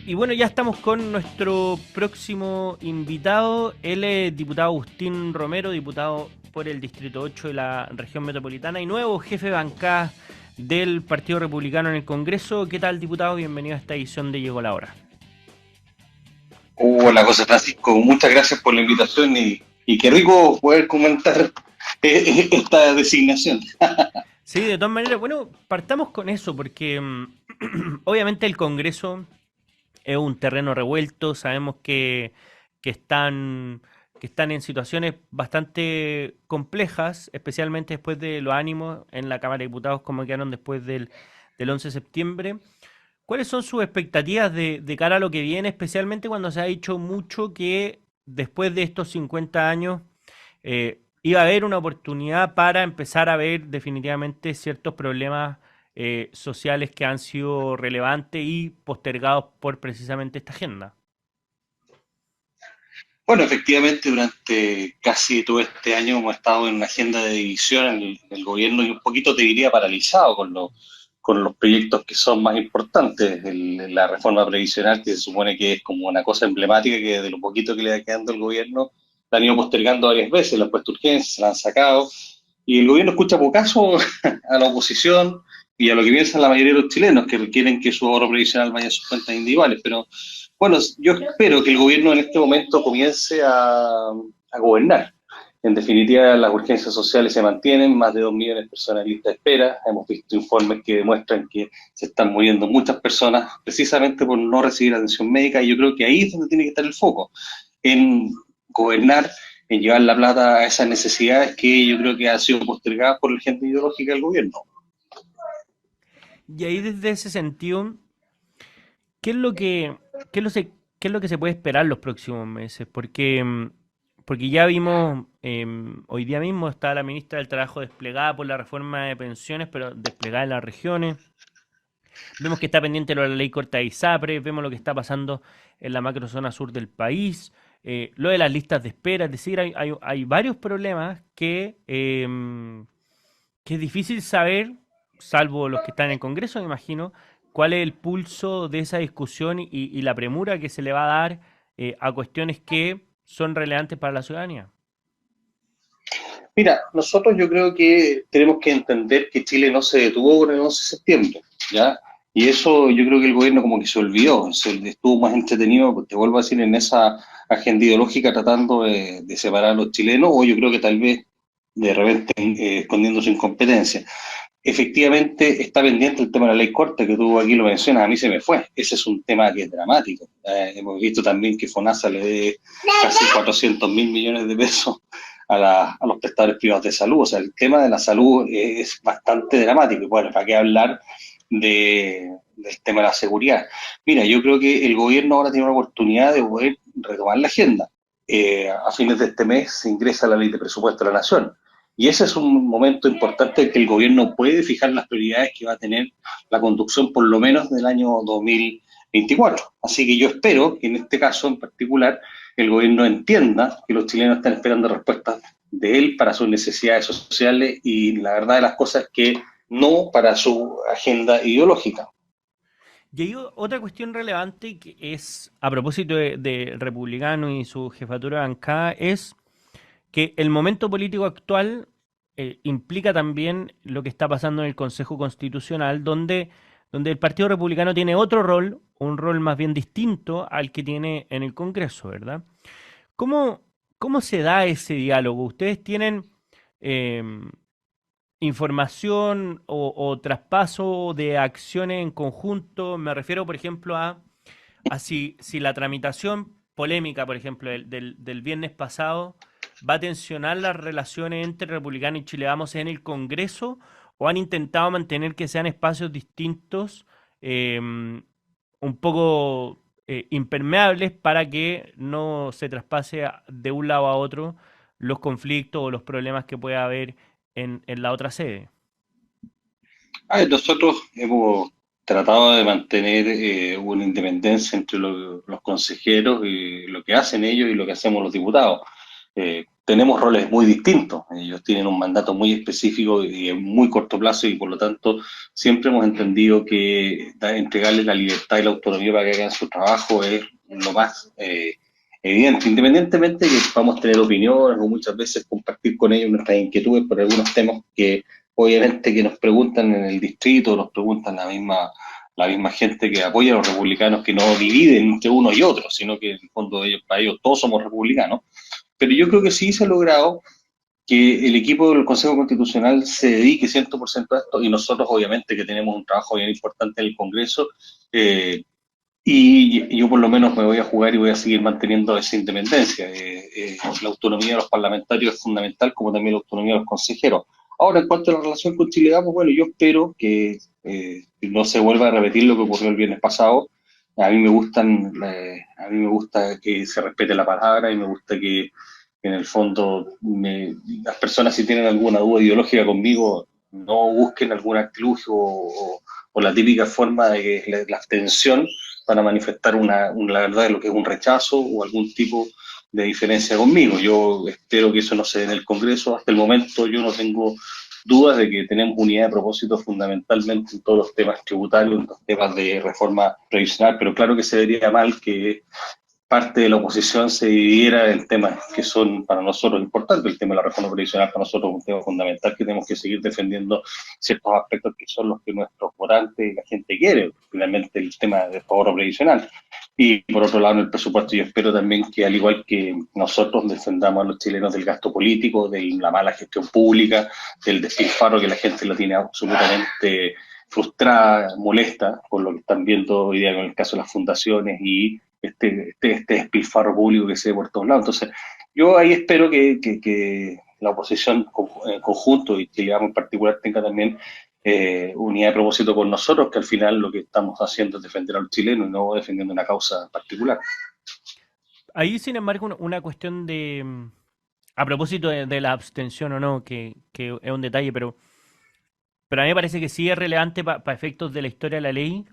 Y bueno, ya estamos con nuestro próximo invitado. Él es diputado Agustín Romero, diputado por el Distrito 8 de la región metropolitana y nuevo jefe de bancada del Partido Republicano en el Congreso. ¿Qué tal, diputado? Bienvenido a esta edición de Llegó la Hora. Hola José Francisco, muchas gracias por la invitación y qué rico poder comentar esta designación. Sí, de todas maneras, bueno, partamos con eso, porque obviamente el Congreso es un terreno revuelto, sabemos que están, que están en situaciones bastante complejas, especialmente después de los ánimos en la Cámara de Diputados como quedaron después del 11 de septiembre. ¿Cuáles son sus expectativas de cara a lo que viene, especialmente cuando se ha dicho mucho que después de estos 50 años iba a haber una oportunidad para empezar a ver definitivamente ciertos problemas sociales que han sido relevantes y postergados por precisamente esta agenda? Bueno, efectivamente, durante casi todo este año hemos estado en una agenda de división en el gobierno y un poquito, te diría, paralizado con los proyectos que son más importantes. La reforma previsional, que se supone que es como una cosa emblemática, que de lo poquito que le va quedando al gobierno, la han ido postergando varias veces, la han puesto urgencia, se la han sacado, y el gobierno escucha por caso a la oposición y a lo que piensan la mayoría de los chilenos, que quieren que su ahorro previsional vaya a sus cuentas individuales. Pero bueno, yo espero que el gobierno en este momento comience a gobernar. En definitiva, las urgencias sociales se mantienen, más de 2 millones de personas en lista de espera. Hemos visto informes que demuestran que se están muriendo muchas personas precisamente por no recibir atención médica, y yo creo que ahí es donde tiene que estar el foco, en gobernar, en llevar la plata a esas necesidades que yo creo que han sido postergadas por la agenda ideológica del gobierno. Y ahí desde ese sentido, ¿qué es lo que, qué es lo, qué es lo que se puede esperar los próximos meses? Porque, porque ya vimos, hoy día mismo está la ministra del Trabajo desplegada por la reforma de pensiones, pero desplegada en las regiones. Vemos que está pendiente lo de la ley corta de ISAPRE, vemos lo que está pasando en la macrozona sur del país, lo de las listas de espera, es decir, hay varios problemas que es difícil saber, salvo los que están en el Congreso, me imagino, cuál es el pulso de esa discusión y la premura que se le va a dar a cuestiones que son relevantes para la ciudadanía. Mira, nosotros yo creo que tenemos que entender que Chile no se detuvo con el 11 de septiembre, ¿ya? Y eso yo creo que el gobierno como que se olvidó, se estuvo más entretenido, te vuelvo a decir, en esa agenda ideológica tratando de separar a los chilenos, o yo creo que tal vez de repente escondiendo su incompetencia. Efectivamente está pendiente el tema de la ley corta, que tú aquí lo mencionas, a mí se me fue. Ese es un tema que es dramático. Hemos visto también que FONASA le dé casi 400.000 millones de pesos a los prestadores privados de salud. O sea, el tema de la salud es bastante dramático. Y bueno, ¿para qué hablar del tema de la seguridad? Mira, yo creo que el gobierno ahora tiene una oportunidad de poder retomar la agenda. A fines de este mes se ingresa la ley de presupuesto de la Nación. Y ese es un momento importante en que el gobierno puede fijar las prioridades que va a tener la conducción por lo menos del año 2024. Así que yo espero que en este caso en particular el gobierno entienda que los chilenos están esperando respuestas de él para sus necesidades sociales, y la verdad de las cosas es que no para su agenda ideológica. Y hay otra cuestión relevante que es, a propósito de Republicano y su jefatura de bancada, es que el momento político actual implica también lo que está pasando en el Consejo Constitucional, donde el Partido Republicano tiene otro rol, un rol más bien distinto al que tiene en el Congreso, ¿verdad? ¿Cómo, cómo se da ese diálogo? ¿Ustedes tienen eh, información o traspaso de acciones en conjunto? Me refiero, por ejemplo, a si la tramitación polémica, por ejemplo, del viernes pasado, va a tensionar las relaciones entre Republicano y Chile Vamos en el Congreso, o han intentado mantener que sean espacios distintos, un poco impermeables para que no se traspase de un lado a otro los conflictos o los problemas que pueda haber en la otra sede. Nosotros hemos tratado de mantener una independencia entre los consejeros y lo que hacen ellos y lo que hacemos los diputados. tenemos roles muy distintos. Ellos tienen un mandato muy específico y en muy corto plazo y por lo tanto siempre hemos entendido que entregarles la libertad y la autonomía para que hagan su trabajo es lo más evidente, independientemente de que vamos a tener opiniones o muchas veces compartir con ellos nuestras inquietudes por algunos temas que obviamente que nos preguntan en el distrito, nos preguntan la misma gente que apoya a los republicanos, que no dividen entre unos y otros, sino que en el fondo ellos, para ellos todos somos republicanos. Pero yo creo que sí se ha logrado que el equipo del Consejo Constitucional se dedique 100% a esto y nosotros obviamente que tenemos un trabajo bien importante en el Congreso eh, y yo por lo menos me voy a jugar y voy a seguir manteniendo esa independencia. La autonomía de los parlamentarios es fundamental, como también la autonomía de los consejeros. Ahora, en cuanto a la relación con Chile Vamos, bueno, yo espero que no se vuelva a repetir lo que ocurrió el viernes pasado. A mí me gusta que se respete la palabra y me gusta que en el fondo las personas si tienen alguna duda ideológica conmigo no busquen algún artilugio o la típica forma de la abstención para manifestar la verdad de lo que es un rechazo o algún tipo de diferencia conmigo. Yo espero que eso no se dé en el Congreso. Hasta el momento yo no tengo dudas de que tenemos unidad de propósito fundamentalmente en todos los temas tributarios, en los temas de reforma previsional, pero claro que se vería mal que parte de la oposición se dividiera en temas que son para nosotros importantes. El tema de la reforma previsional para nosotros es un tema fundamental que tenemos que seguir defendiendo ciertos aspectos que son los que nuestros votantes y la gente quiere, finalmente el tema del ahorro previsional. Y por otro lado, en el presupuesto yo espero también que al igual que nosotros defendamos a los chilenos del gasto político, de la mala gestión pública, del despilfarro que la gente la tiene absolutamente frustrada, molesta, por lo que están viendo hoy día con el caso de las fundaciones y este despilfarro público que se ve por todos lados. Entonces, yo ahí espero que la oposición en conjunto y Chile Vamos en particular tenga también unidad de propósito con nosotros, que al final lo que estamos haciendo es defender a los chilenos y no defendiendo una causa particular. Ahí, sin embargo, una cuestión a propósito de la abstención o no, que es un detalle, pero a mí me parece que sí es relevante para efectos de la historia de la ley,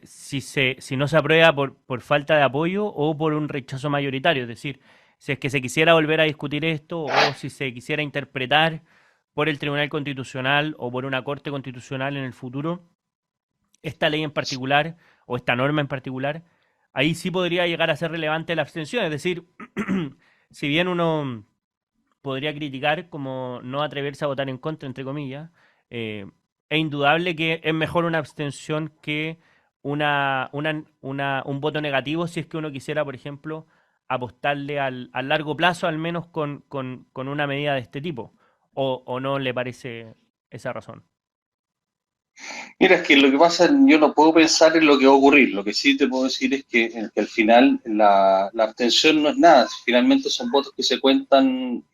si no se aprueba por falta de apoyo o por un rechazo mayoritario. Es decir, si es que se quisiera volver a discutir esto o si se quisiera interpretar por el Tribunal Constitucional o por una Corte Constitucional en el futuro, esta ley en particular o esta norma en particular, ahí sí podría llegar a ser relevante la abstención. Es decir, si bien uno podría criticar como no atreverse a votar en contra, entre comillas, eh, es indudable que es mejor una abstención que un voto negativo si es que uno quisiera, por ejemplo, apostarle al largo plazo, al menos con una medida de este tipo. O no le parece esa razón? Mira, es que lo que pasa, yo no puedo pensar en lo que va a ocurrir. Lo que sí te puedo decir es que al final la abstención no es nada. Finalmente son votos que se cuentan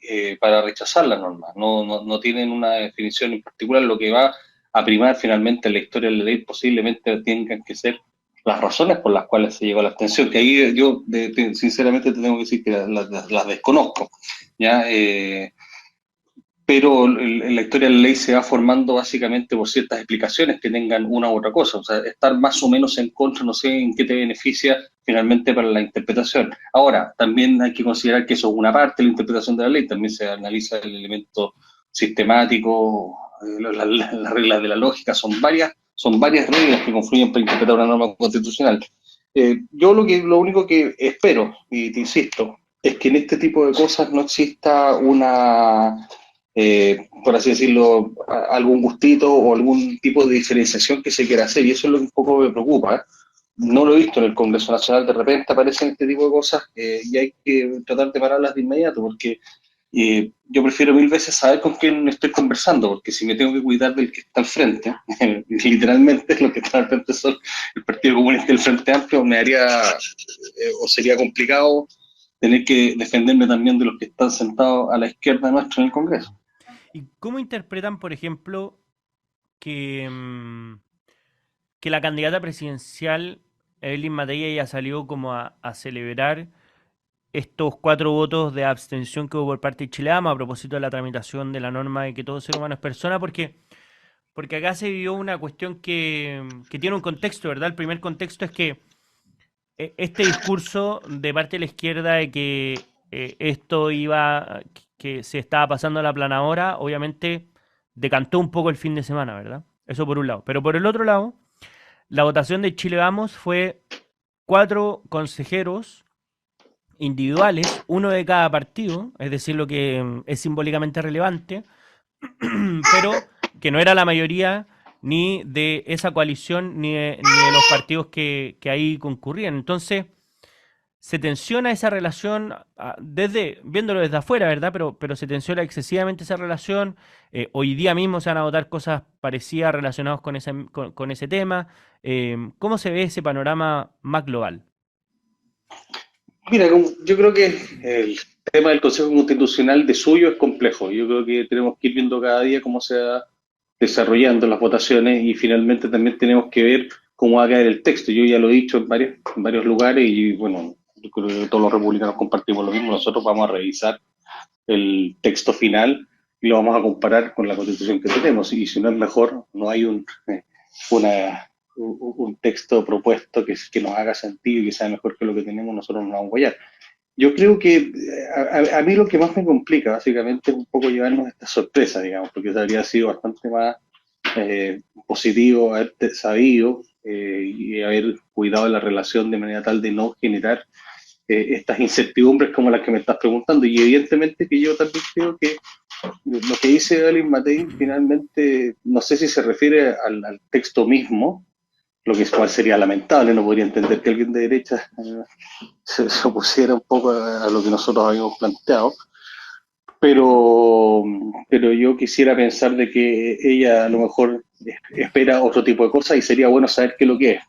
para rechazar la norma. No tienen una definición en particular. Lo que va a primar finalmente en la historia de la ley posiblemente tengan que ser las razones por las cuales se llegó a la abstención. Que ahí yo sinceramente te tengo que decir que las desconozco. ¿Ya? Pero en la historia de la ley se va formando básicamente por ciertas explicaciones que tengan una u otra cosa. O sea, estar más o menos en contra, no sé en qué te beneficia finalmente para la interpretación. Ahora, también hay que considerar que eso es una parte de la interpretación de la ley, también se analiza el elemento sistemático, las reglas de la lógica, son varias reglas que confluyen para interpretar una norma constitucional. Yo lo único que espero, y te insisto, es que en este tipo de cosas no exista por así decirlo, algún gustito o algún tipo de diferenciación que se quiera hacer, y eso es lo que un poco me preocupa. ¿Eh? No lo he visto en el Congreso Nacional, de repente aparecen este tipo de cosas y hay que tratar de pararlas de inmediato, porque yo prefiero mil veces saber con quién estoy conversando, porque si me tengo que cuidar del que está al frente, literalmente los que están al frente son el Partido Comunista y el Frente Amplio, me haría o sería complicado tener que defenderme también de los que están sentados a la izquierda nuestra en el Congreso. ¿Y cómo interpretan, por ejemplo, que, que la candidata presidencial, Evelyn Matei, ya salió como a celebrar estos 4 votos de abstención que hubo por parte de Chileama a propósito de la tramitación de la norma de que todo ser humano es persona? Porque acá se vivió una cuestión que tiene un contexto, ¿verdad? El primer contexto es que este discurso de parte de la izquierda de que esto iba, que se estaba pasando a la planadora, obviamente decantó un poco el fin de semana, ¿verdad? Eso por un lado. Pero por el otro lado, la votación de Chile Vamos fue 4 consejeros individuales, uno de cada partido, es decir, lo que es simbólicamente relevante, pero que no era la mayoría ni de esa coalición ni de los partidos que ahí concurrían. Entonces, se tensiona esa relación viéndolo desde afuera, ¿verdad? Pero se tensiona excesivamente esa relación. Hoy día mismo se van a votar cosas parecidas relacionadas con ese tema. ¿Cómo se ve ese panorama más global? Mira, yo creo que el tema del Consejo Constitucional de suyo es complejo. Yo creo que tenemos que ir viendo cada día cómo se va desarrollando las votaciones y finalmente también tenemos que ver cómo va a caer el texto. Yo ya lo he dicho en varios lugares y bueno, yo creo que todos los republicanos compartimos lo mismo. Nosotros vamos a revisar el texto final y lo vamos a comparar con la constitución que tenemos. Y si no es mejor, no hay una, un texto propuesto que nos haga sentido y que sea mejor que lo que tenemos, nosotros nos vamos a apoyar. Yo creo que a mí lo que más me complica básicamente es un poco llevarnos esta sorpresa, digamos, porque eso habría sido bastante más positivo haber sabido y haber cuidado de la relación de manera tal de no generar estas incertidumbres como las que me estás preguntando. Y evidentemente que yo también creo que lo que dice Alin Matei finalmente, no sé si se refiere al texto mismo, lo que cual sería lamentable, no podría entender que alguien de derecha se opusiera un poco a lo que nosotros habíamos planteado, pero yo quisiera pensar de que ella a lo mejor espera otro tipo de cosas y sería bueno saber qué es lo que es.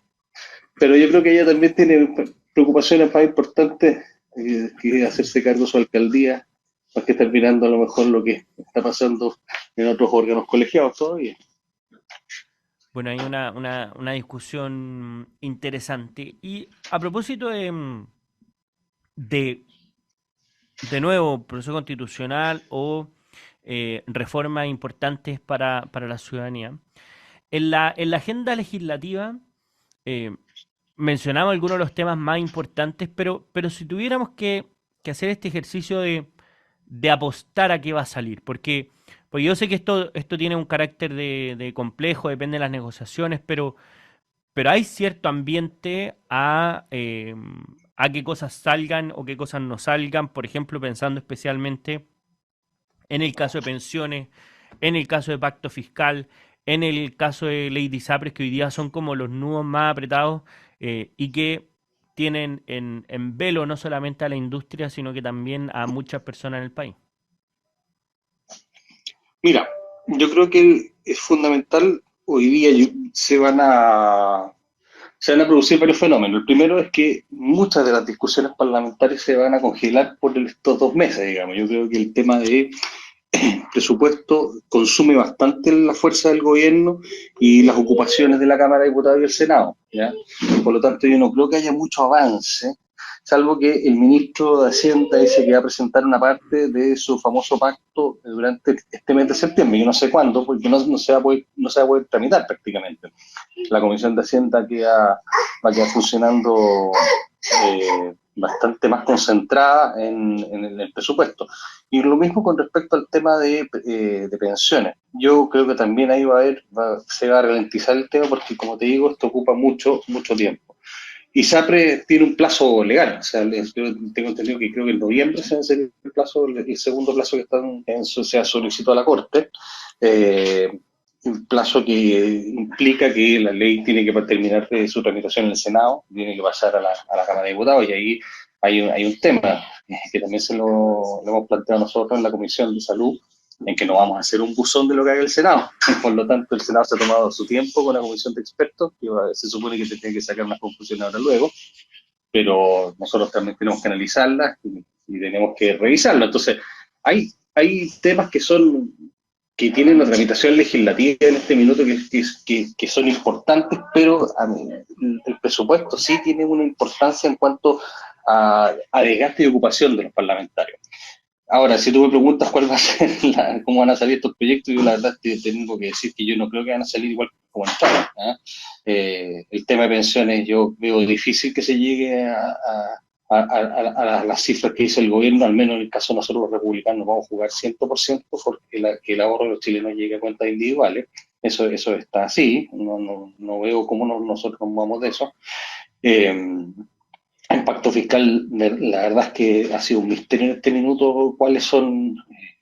Pero yo creo que ella también tiene preocupaciones más importantes que hacerse cargo de su alcaldía, más que estar mirando a lo mejor lo que está pasando en otros órganos colegiados todavía. Bueno, hay una discusión interesante. Y a propósito de, de nuevo, proceso constitucional o reformas importantes para la ciudadanía, en la agenda legislativa eh, mencionamos algunos de los temas más importantes, pero si tuviéramos que hacer este ejercicio de apostar a qué va a salir, porque yo sé que esto tiene un carácter de complejo, depende de las negociaciones, pero hay cierto ambiente a qué cosas salgan o qué cosas no salgan, por ejemplo, pensando especialmente en el caso de pensiones, en el caso de pacto fiscal, en el caso de ley de ISAPRES, que hoy día son como los nudos más apretados y que tienen en velo no solamente a la industria, sino que también a muchas personas en el país. Mira, yo creo que es fundamental, hoy día se van a producir varios fenómenos. El primero es que muchas de las discusiones parlamentarias se van a congelar por estos 2 meses, digamos. Yo creo que el tema de presupuesto consume bastante la fuerza del gobierno y las ocupaciones de la Cámara de Diputados y el Senado, ¿ya? Por lo tanto, yo no creo que haya mucho avance, salvo que el ministro de Hacienda dice que va a presentar una parte de su famoso pacto durante este mes de septiembre, yo no sé cuándo, porque no se va a poder tramitar prácticamente. La Comisión de Hacienda va a quedar funcionando bastante más concentrada en el presupuesto. Y lo mismo con respecto al tema de pensiones. Yo creo que también ahí se va a ralentizar el tema porque, como te digo, esto ocupa mucho, mucho tiempo. Y SAPRE tiene un plazo legal, o sea, yo tengo entendido que creo que en noviembre se va a hacer el plazo, el segundo plazo que se ha solicitado a la Corte, un plazo que implica que la ley tiene que terminar de su tramitación en el Senado, tiene que pasar a la Cámara de Diputados, y ahí hay un tema que también lo hemos planteado nosotros en la Comisión de Salud, en que no vamos a hacer un buzón de lo que haga el Senado. Por lo tanto, el Senado se ha tomado su tiempo con la comisión de expertos, que se supone que se tiene que sacar unas conclusiones ahora luego, pero nosotros también tenemos que analizarlas y tenemos que revisarlas. Entonces, hay temas que tienen una tramitación legislativa en este minuto que son importantes, pero el presupuesto sí tiene una importancia en cuanto a desgaste y ocupación de los parlamentarios. Ahora, si tú me preguntas cuál va a ser cómo van a salir estos proyectos, yo la verdad te tengo que decir que yo no creo que van a salir igual como entraron. El tema de pensiones yo veo difícil que se llegue a las cifras que dice el gobierno, al menos en el caso de nosotros los republicanos, vamos a jugar 100% porque que el ahorro de los chilenos llegue a cuentas individuales. Eso está así, no veo cómo nosotros nos vamos de eso. El pacto fiscal, la verdad es que ha sido un misterio en este minuto cuáles son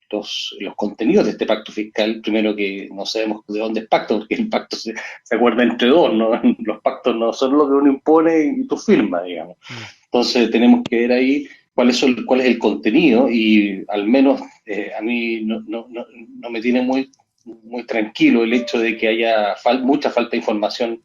los contenidos de este pacto fiscal. Primero que no sabemos de dónde es pacto, porque el pacto se acuerda entre dos, ¿no? Los pactos no son lo que uno impone y tú firmas, digamos. Entonces tenemos que ver ahí cuál es el contenido y al menos a mí no me tiene muy tranquilo el hecho de que haya mucha falta de información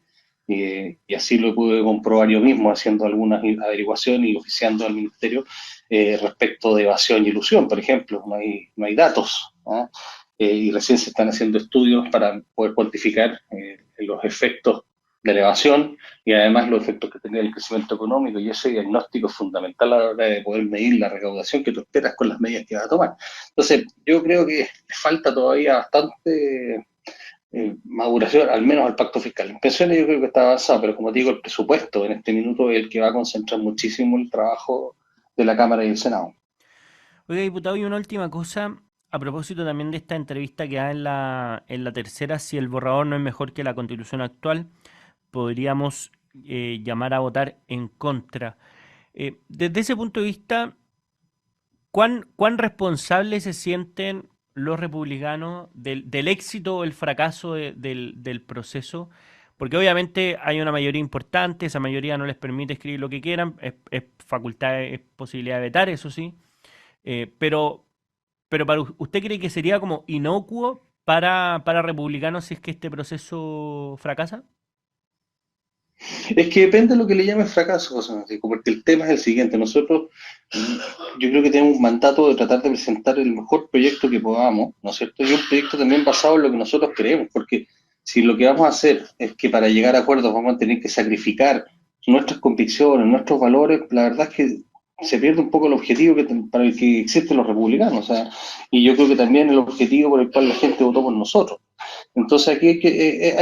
y así lo pude comprobar yo mismo haciendo algunas averiguaciones y oficiando al ministerio respecto de evasión y ilusión, por ejemplo, no hay datos, ¿no? Y recién se están haciendo estudios para poder cuantificar los efectos de la evasión y además los efectos que tenía el crecimiento económico, y ese diagnóstico es fundamental a la hora de poder medir la recaudación que tú esperas con las medidas que vas a tomar. Entonces, yo creo que falta todavía bastante maduración, al menos al pacto fiscal. En pensiones yo creo que está avanzado, pero como te digo, el presupuesto en este minuto es el que va a concentrar muchísimo el trabajo de la Cámara y el Senado. Oiga, diputado, y una última cosa, a propósito también de esta entrevista que da en la tercera, si el borrador no es mejor que la constitución actual, podríamos llamar a votar en contra. Desde ese punto de vista, ¿cuán responsables se sienten los republicanos del éxito o el fracaso del proceso? Porque obviamente hay una mayoría importante, esa mayoría no les permite escribir lo que quieran, es facultad, es posibilidad de vetar, eso sí. Pero para usted cree que sería como inocuo para republicanos si es que este proceso fracasa. Es que depende de lo que le llames fracaso, José Francisco, porque el tema es el siguiente. Nosotros, yo creo que tenemos un mandato de tratar de presentar el mejor proyecto que podamos, ¿no es cierto? Y un proyecto también basado en lo que nosotros creemos, porque si lo que vamos a hacer es que para llegar a acuerdos vamos a tener que sacrificar nuestras convicciones, nuestros valores, la verdad es que se pierde un poco el objetivo para el que existen los republicanos, o sea, y yo creo que también el objetivo por el cual la gente votó por nosotros. Entonces aquí hay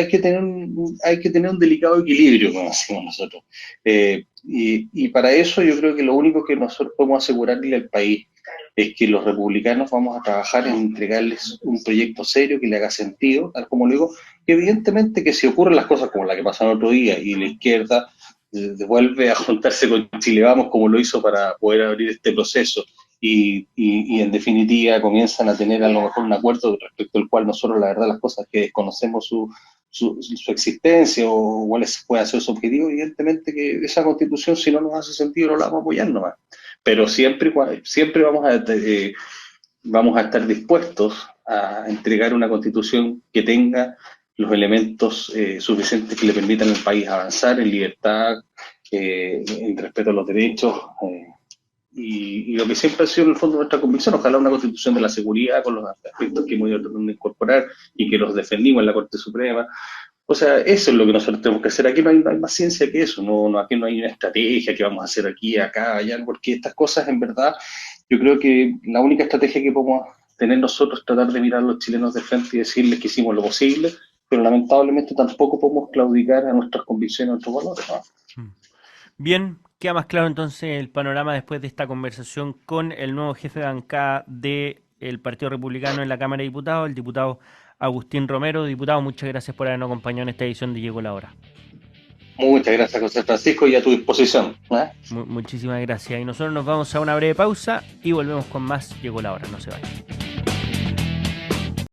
que tener un delicado equilibrio, como decimos nosotros. Y para eso yo creo que lo único que nosotros podemos asegurarle al país es que los republicanos vamos a trabajar en entregarles un proyecto serio que le haga sentido, tal como lo digo, que evidentemente que si ocurren las cosas como la que pasaron el otro día y la izquierda vuelve a juntarse con Chile Vamos como lo hizo para poder abrir este proceso y en definitiva comienzan a tener a lo mejor un acuerdo respecto al cual nosotros la verdad las cosas que desconocemos su existencia o cuál puede ser su objetivo, evidentemente que esa constitución si no nos hace sentido no la vamos a apoyar nomás, pero siempre vamos a estar dispuestos a entregar una constitución que tenga los elementos suficientes que le permitan al país avanzar en libertad, en respeto a los derechos, y lo que siempre ha sido en el fondo nuestra convicción, ojalá una constitución de la seguridad con los aspectos que hemos ido tratando de incorporar y que los defendimos en la Corte Suprema. O sea, eso es lo que nosotros tenemos que hacer. Aquí no hay más ciencia que eso, aquí no hay una estrategia que vamos a hacer aquí, acá, allá, porque estas cosas en verdad, yo creo que la única estrategia que podemos tener nosotros es tratar de mirar a los chilenos de frente y decirles que hicimos lo posible, pero lamentablemente tampoco podemos claudicar a nuestras convicciones, a nuestros valores, ¿no? Bien, queda más claro entonces el panorama después de esta conversación con el nuevo jefe de bancada del Partido Republicano en la Cámara de Diputados, el diputado Agustín Romero. Diputado, muchas gracias por habernos acompañado en esta edición de Llegó la Hora. Muchas gracias, José Francisco, y a tu disposición, ¿eh? Muchísimas gracias. Y nosotros nos vamos a una breve pausa y volvemos con más Llegó la Hora. No se vayan.